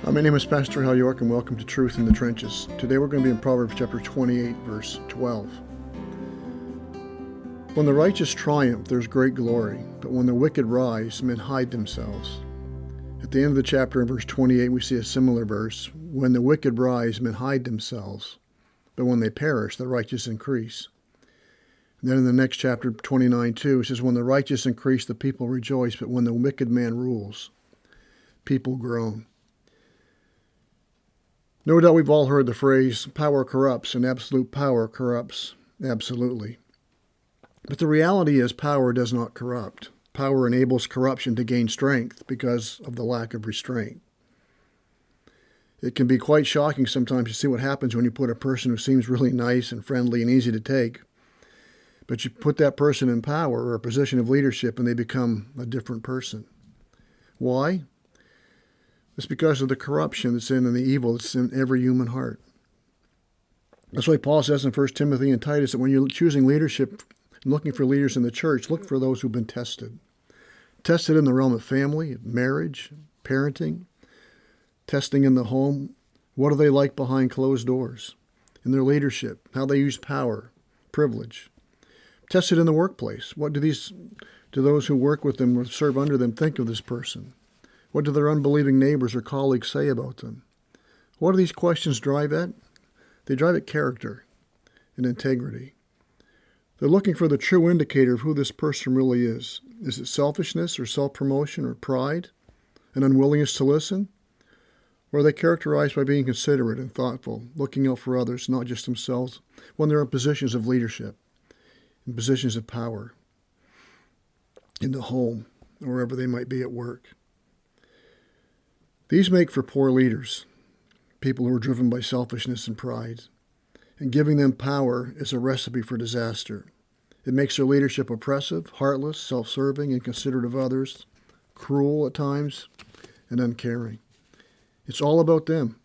My name is Pastor Hal York, and welcome to Truth in the Trenches. Today we're going to be in Proverbs chapter 28, verse 12. When the righteous triumph, there's great glory, but when the wicked rise, men hide themselves. At the end of the chapter, in verse 28, we see a similar verse. When the wicked rise, men hide themselves, but when they perish, the righteous increase. And then in the next chapter, 29:2, it says, when the righteous increase, the people rejoice, but when the wicked man rules, people groan. No doubt we've all heard the phrase, power corrupts, and absolute power corrupts absolutely. But the reality is power does not corrupt. Power enables corruption to gain strength because of the lack of restraint. It can be quite shocking sometimes to see what happens when you put a person who seems really nice and friendly and easy to take, but you put that person in power or a position of leadership and they become a different person. Why? It's because of the corruption that's in and the evil that's in every human heart. That's why Paul says in 1 Timothy and Titus that when you're choosing leadership and looking for leaders in the church, look for those who've been tested. Tested in the realm of family, marriage, parenting, testing in the home. What are they like behind closed doors? In their leadership, how they use power, privilege. Tested in the workplace. What do those who work with them or serve under them think of this person? What do their unbelieving neighbors or colleagues say about them? What do these questions drive at? They drive at character and integrity. They're looking for the true indicator of who this person really is. Is it selfishness or self-promotion or pride, an unwillingness to listen? Or are they characterized by being considerate and thoughtful, looking out for others, not just themselves, when they're in positions of leadership, in positions of power, in the home, or wherever they might be at work? These make for poor leaders, people who are driven by selfishness and pride. And giving them power is a recipe for disaster. It makes their leadership oppressive, heartless, self-serving, inconsiderate of others, cruel at times, and uncaring. It's all about them.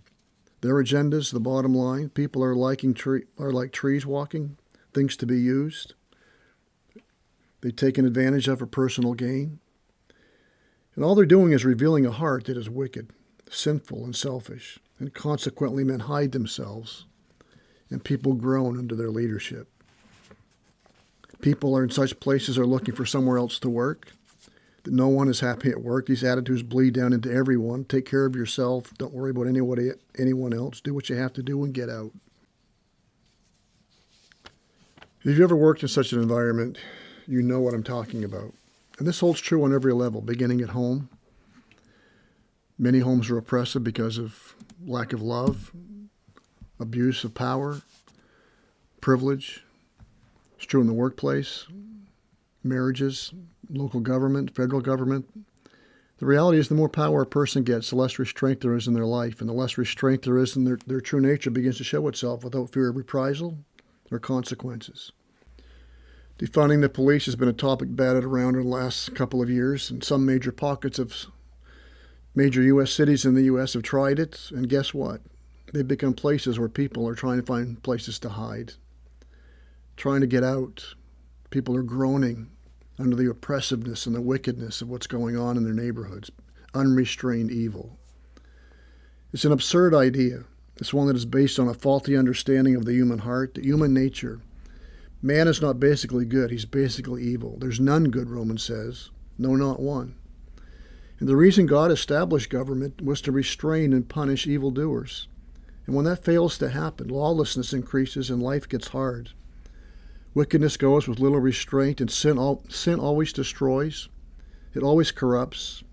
Their agenda's the bottom line. People are like trees walking, things to be used. They've taken advantage of for personal gain. And all they're doing is revealing a heart that is wicked, sinful, and selfish. And consequently, men hide themselves, and people groan under their leadership. People are in such places are looking for somewhere else to work, that no one is happy at work. These attitudes bleed down into everyone. Take care of yourself. Don't worry about anyone else. Do what you have to do and get out. If you've ever worked in such an environment, you know what I'm talking about. And this holds true on every level, beginning at home. Many homes are oppressive because of lack of love, abuse of power, privilege. It's true in the workplace, marriages, local government, federal government. The reality is the more power a person gets, the less restraint there is in their life, and the less restraint there is in their true nature begins to show itself without fear of reprisal or consequences. Defunding the police has been a topic batted around in the last couple of years, and some major pockets of major U.S. cities in the U.S. have tried it, and guess what? They've become places where people are trying to find places to hide, trying to get out. People are groaning under the oppressiveness and the wickedness of what's going on in their neighborhoods, unrestrained evil. It's an absurd idea. It's one that is based on a faulty understanding of the human heart, the human nature. Man is not basically good, he's basically evil. There's none good, Romans says. No, not one. And the reason God established government was to restrain and punish evildoers. And when that fails to happen, lawlessness increases and life gets hard. Wickedness goes with little restraint, and sin always destroys. It always corrupts.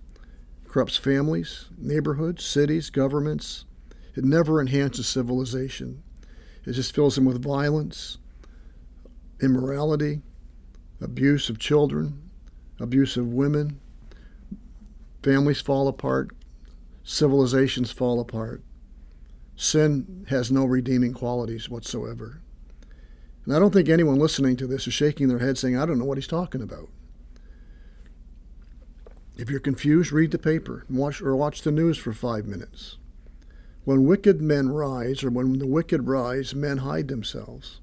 It corrupts families, neighborhoods, cities, governments. It never enhances civilization. It just fills them with violence, immorality, abuse of children, abuse of women. Families fall apart. Civilizations fall apart. Sin has no redeeming qualities whatsoever. And I don't think anyone listening to this is shaking their head saying, I don't know what he's talking about. If you're confused, read the paper and watch the news for 5 minutes. When wicked men rise, or when the wicked rise, men hide themselves.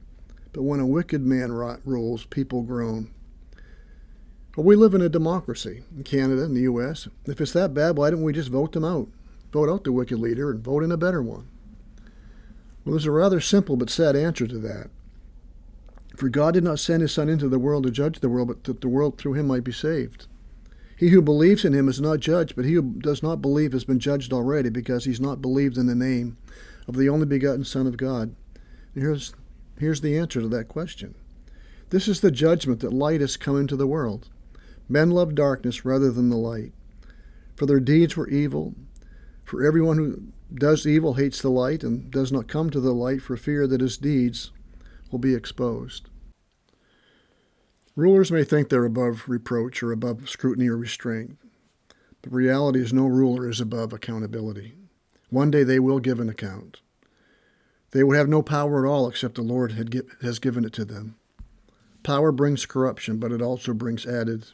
But when a wicked man rules, people groan. Well, we live in a democracy in Canada and the U.S. If it's that bad, why don't we just vote them out? Vote out the wicked leader and vote in a better one. Well, there's a rather simple but sad answer to that. For God did not send his Son into the world to judge the world, but that the world through him might be saved. He who believes in him is not judged, but he who does not believe has been judged already, because he's not believed in the name of the only begotten Son of God. And here's the answer to that question. This is the judgment, that light has come into the world. Men love darkness rather than the light, for their deeds were evil. For everyone who does evil hates the light and does not come to the light for fear that his deeds will be exposed. Rulers may think they're above reproach or above scrutiny or restraint, but reality is no ruler is above accountability. One day they will give an account. They would have no power at all except the Lord has given it to them. Power brings corruption, but it also brings added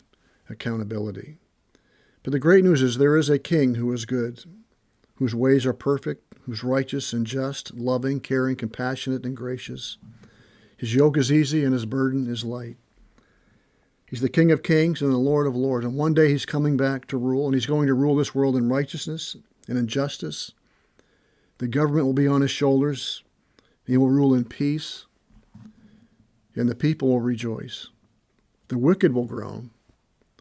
accountability. But the great news is there is a king who is good, whose ways are perfect, who's righteous and just, loving, caring, compassionate, and gracious. His yoke is easy and his burden is light. He's the King of kings and the Lord of lords, and one day he's coming back to rule, and he's going to rule this world in righteousness and in justice. The government will be on his shoulders. He will rule in peace, and the people will rejoice. The wicked will groan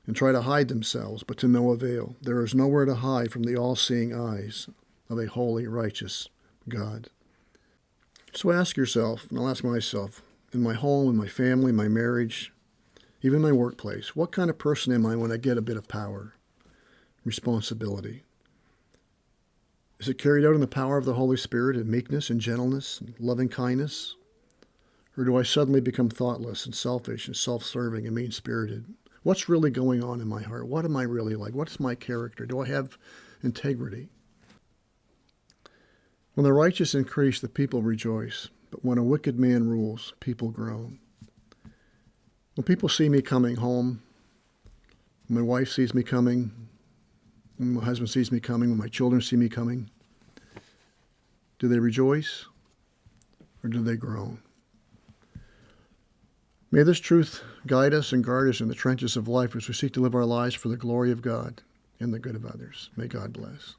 and try to hide themselves, but to no avail. There is nowhere to hide from the all-seeing eyes of a holy, righteous God. So ask yourself, and I'll ask myself, in my home, in my family, my marriage, even my workplace, what kind of person am I when I get a bit of power, responsibility? Is it carried out in the power of the Holy Spirit in meekness and gentleness and loving kindness? Or do I suddenly become thoughtless and selfish and self-serving and mean-spirited? What's really going on in my heart? What am I really like? What's my character? Do I have integrity? When the righteous increase, the people rejoice. But when a wicked man rules, people groan. When people see me coming home, when my wife sees me coming, when my husband sees me coming, when my children see me coming, do they rejoice or do they groan? May this truth guide us and guard us in the trenches of life as we seek to live our lives for the glory of God and the good of others. May God bless.